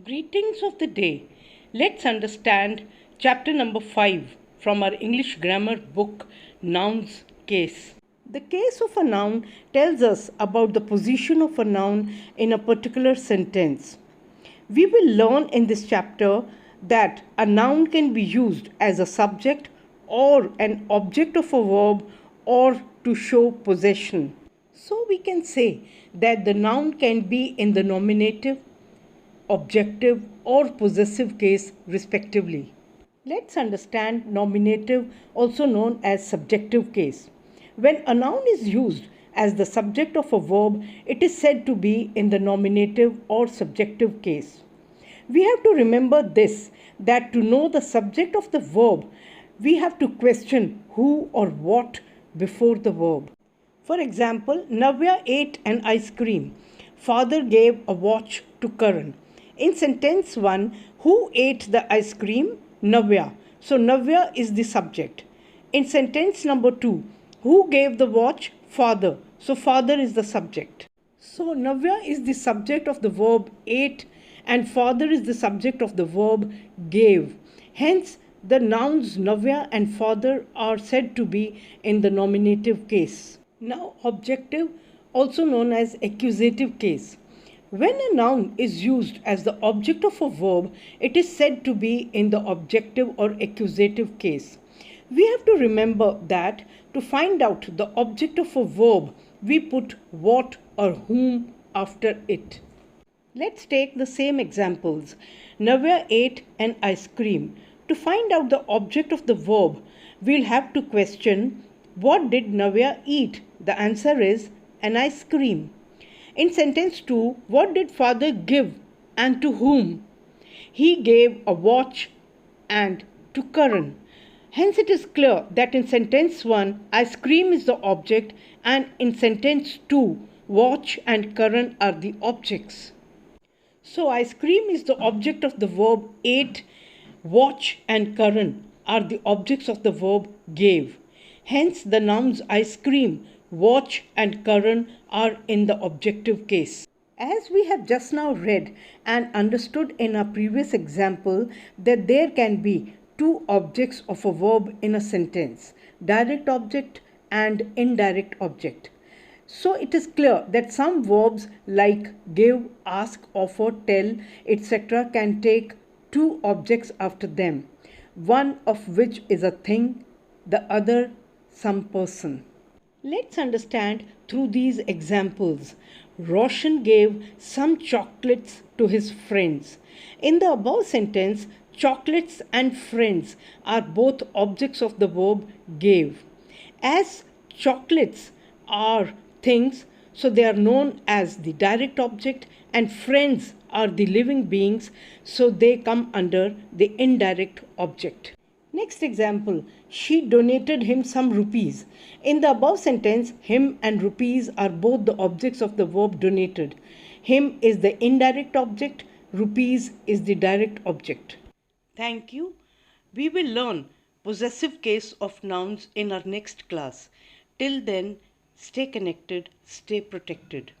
Greetings of the day. Let's understand chapter number 5 from our English grammar book, Nouns Case. The case of a noun tells us about the position of a noun in a particular sentence. We will learn in this chapter that a noun can be used as a subject or an object of a verb or to show possession. So we can say that the noun can be in the nominative, objective or possessive case respectively. Let's understand nominative, also known as subjective case. When a noun is used as the subject of a verb, it is said to be in the nominative or subjective case. We have to remember this, that to know the subject of the verb, we have to question who or what before the verb. For example, Navya ate an ice cream. Father gave a watch to Karan. In sentence 1, who ate the ice cream? Navya. So Navya is the subject. In sentence number 2, who gave the watch? Father. So father is the subject. So Navya is the subject of the verb ate and father is the subject of the verb gave. Hence, the nouns Navya and father are said to be in the nominative case. Now, objective, also known as accusative case. When a noun is used as the object of a verb, it is said to be in the objective or accusative case. We have to remember that to find out the object of a verb, we put what or whom after it. Let's take the same examples. Navya ate an ice cream. To find out the object of the verb, we'll have to question what did Navya eat? The answer is an ice cream. In sentence 2, what did father give and to whom? He gave a watch and to Karan. Hence it is clear that in sentence 1, ice cream is the object and in sentence 2, watch and Karan are the objects. So ice cream is the object of the verb ate, watch and Karan are the objects of the verb gave. Hence the nouns ice cream, watch and Karan are in the objective case. As we have just now read and understood in our previous example that there can be two objects of a verb in a sentence, direct object and indirect object. So it is clear that some verbs like give, ask, offer, tell, etc. can take two objects after them, one of which is a thing, the other some person. Let's understand through these examples. Roshan gave some chocolates to his friends. In the above sentence, chocolates and friends are both objects of the verb gave. As chocolates are things, so they are known as the direct object, and friends are the living beings, so they come under the indirect object. Next example, she donated him some rupees. In the above sentence, him and rupees are both the objects of the verb donated. Him is the indirect object, rupees is the direct object. Thank you. We will learn possessive case of nouns in our next class. Till then, stay connected, stay protected.